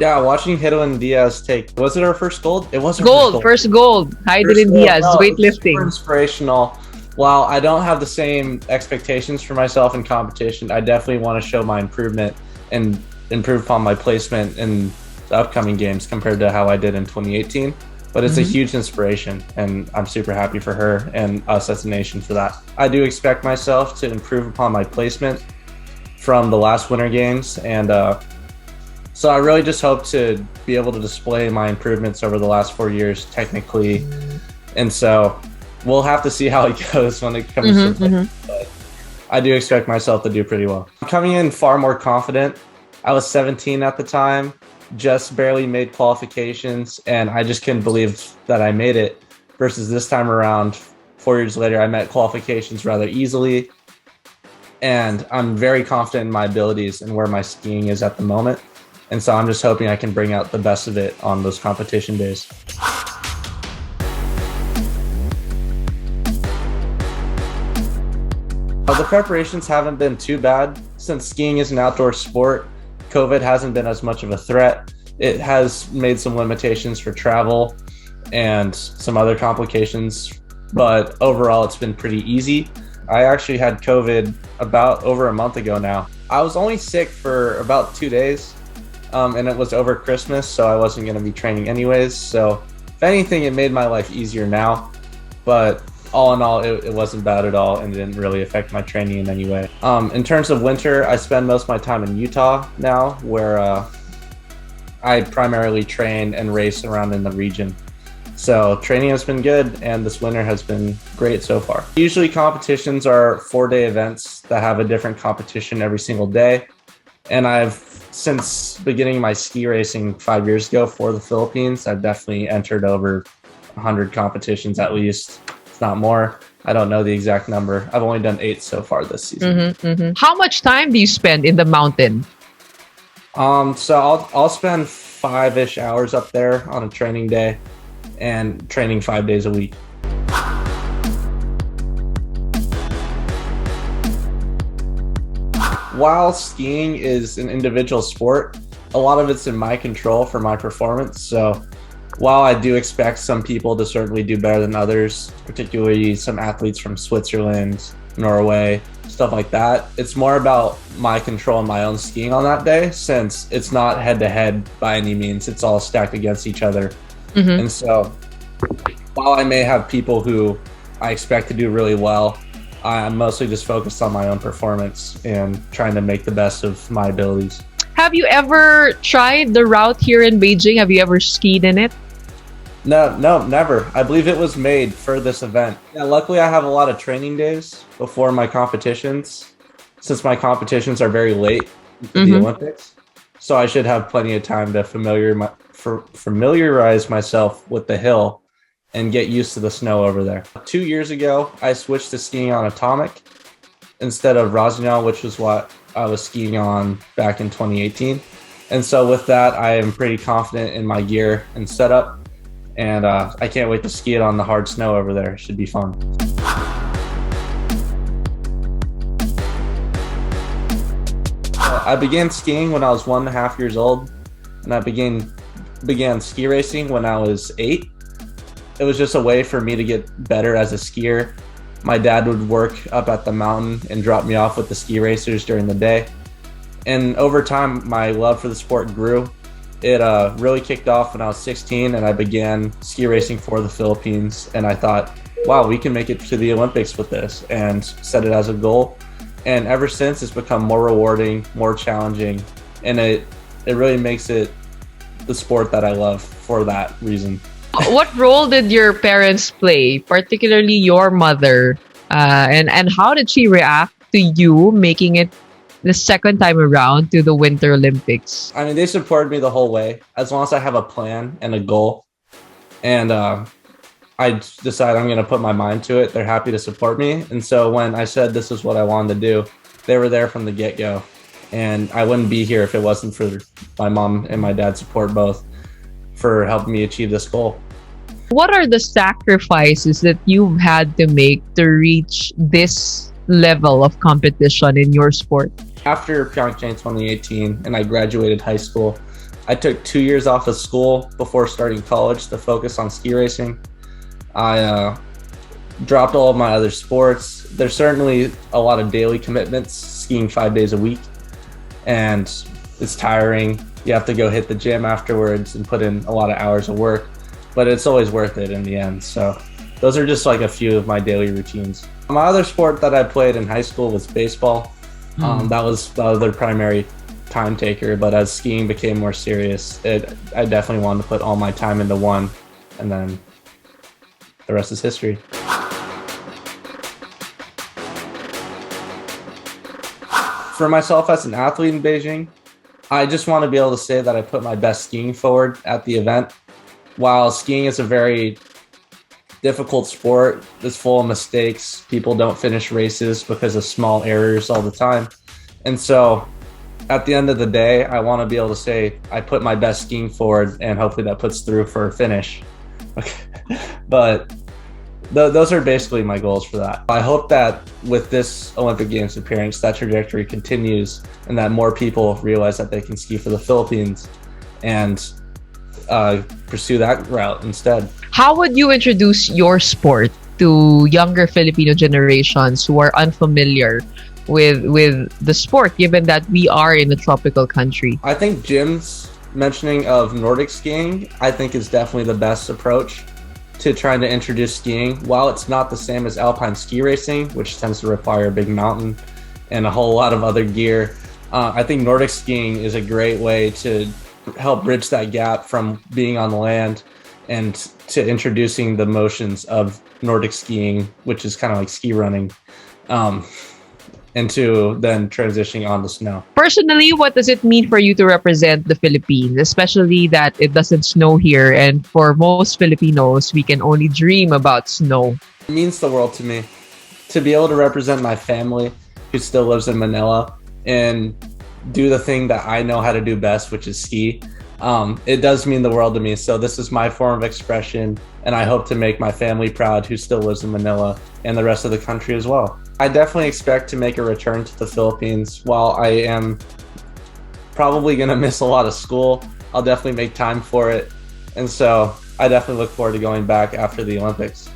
Yeah, watching Hideo and Diaz take, was it our first gold? It was our Gold, first gold. First Heidelin gold. Diaz, No, it was super weightlifting. inspirational. While I don't have the same expectations for myself in competition, I definitely want to show my improvement and improve upon my placement in the upcoming games compared to how I did in 2018. But it's a huge inspiration, and I'm super happy for her and us as a nation for that. I do expect myself to improve upon my placement from the last Winter Games, and so I really just hope to be able to display my improvements over the last 4 years technically, and so we'll have to see how it goes when it comes to play. But I do expect myself to do pretty well. I'm coming in far more confident. I was 17 at the time, just barely made qualifications, and I just couldn't believe that I made it, versus this time around, 4 years later, I met qualifications rather easily, and I'm very confident in my abilities and where my skiing is at the moment. And so I'm just hoping I can bring out the best of it on those competition days. The preparations haven't been too bad. Since skiing is an outdoor sport, COVID hasn't been as much of a threat. It has made some limitations for travel and some other complications, but overall it's been pretty easy. I actually had COVID about over a month ago now. I was only sick for about 2 days, and it was over Christmas, so I wasn't going to be training anyways. So if anything, it made my life easier now, but all in all, it wasn't bad at all and didn't really affect my training in any way. In terms of winter, I spend most of my time in Utah now, where I primarily train and race around in the region. So training has been good, and this winter has been great so far. Usually competitions are 4-day events that have a different competition every single day. And since beginning my ski racing 5 years ago for the Philippines, I've definitely entered over 100 competitions at least, if not more. I don't know the exact number. I've only done 8 so far this season. How much time do you spend in the mountain? So I'll spend 5-ish hours up there on a training day, and training 5 days a week. While skiing is an individual sport, a lot of it's in my control for my performance. So while I do expect some people to certainly do better than others, particularly some athletes from Switzerland, Norway, stuff like that, it's more about my control and my own skiing on that day, since it's not head-to-head by any means. It's all stacked against each other. And so while I may have people who I expect to do really well, I'm mostly just focused on my own performance and trying to make the best of my abilities. Have you ever tried the route here in Beijing? Have you ever skied in it? No, never. I believe it was made for this event. Yeah, luckily I have a lot of training days before my competitions, since my competitions are very late in the Olympics. So I should have plenty of time to familiarize myself with the hill and get used to the snow over there. 2 years ago, I switched to skiing on Atomic instead of Rossignol, which was what I was skiing on back in 2018. And so with that, I am pretty confident in my gear and setup, and I can't wait to ski it on the hard snow over there. It should be fun. I began skiing when I was 1.5 years old, and I began ski racing when I was 8. It was just a way for me to get better as a skier. My dad would work up at the mountain and drop me off with the ski racers during the day. And over time, my love for the sport grew. It really kicked off when I was 16, and I began ski racing for the Philippines. And I thought, wow, we can make it to the Olympics with this, and set it as a goal. And ever since, it's become more rewarding, more challenging, and it really makes it the sport that I love for that reason. What role did your parents play, particularly your mother? And how did she react to you making it the second time around to the Winter Olympics? I mean, they supported me the whole way, as long as I have a plan and a goal. And I decide I'm going to put my mind to it. They're happy to support me. And so when I said this is what I wanted to do, they were there from the get-go. And I wouldn't be here if it wasn't for my mom and my dad's support, both, for helping me achieve this goal. What are the sacrifices that you've had to make to reach this level of competition in your sport? After Pyeongchang 2018 and I graduated high school, I took 2 years off of school before starting college to focus on ski racing. I dropped all of my other sports. There's certainly a lot of daily commitments, skiing 5 days a week, and it's tiring. You have to go hit the gym afterwards and put in a lot of hours of work, but it's always worth it in the end. So those are just like a few of my daily routines. My other sport that I played in high school was baseball. That was the other primary time taker, but as skiing became more serious, I definitely wanted to put all my time into one, and then the rest is history. For myself as an athlete in Beijing, I just want to be able to say that I put my best skiing forward at the event. While skiing is a very difficult sport, it's full of mistakes. People don't finish races because of small errors all the time. And so at the end of the day, I want to be able to say I put my best skiing forward, and hopefully that puts through for a finish. Okay. But those are basically my goals for that. I hope that with this Olympic Games appearance, that trajectory continues, and that more people realize that they can ski for the Philippines and pursue that route instead. How would you introduce your sport to younger Filipino generations who are unfamiliar with the sport, given that we are in a tropical country? I think Jim's mentioning of Nordic skiing, I think, is definitely the best approach to trying to introduce skiing. While it's not the same as alpine ski racing, which tends to require a big mountain and a whole lot of other gear, I think Nordic skiing is a great way to help bridge that gap from being on the land and to introducing the motions of Nordic skiing, which is kind of like ski running, into then transitioning on the snow. Personally, what does it mean for you to represent the Philippines, especially that it doesn't snow here, and for most Filipinos, we can only dream about snow? It means the world to me to be able to represent my family who still lives in Manila and do the thing that I know how to do best, which is ski. It does mean the world to me. So this is my form of expression, and I hope to make my family proud who still lives in Manila and the rest of the country as well. I definitely expect to make a return to the Philippines. While I am probably going to miss a lot of school, I'll definitely make time for it. And so I definitely look forward to going back after the Olympics.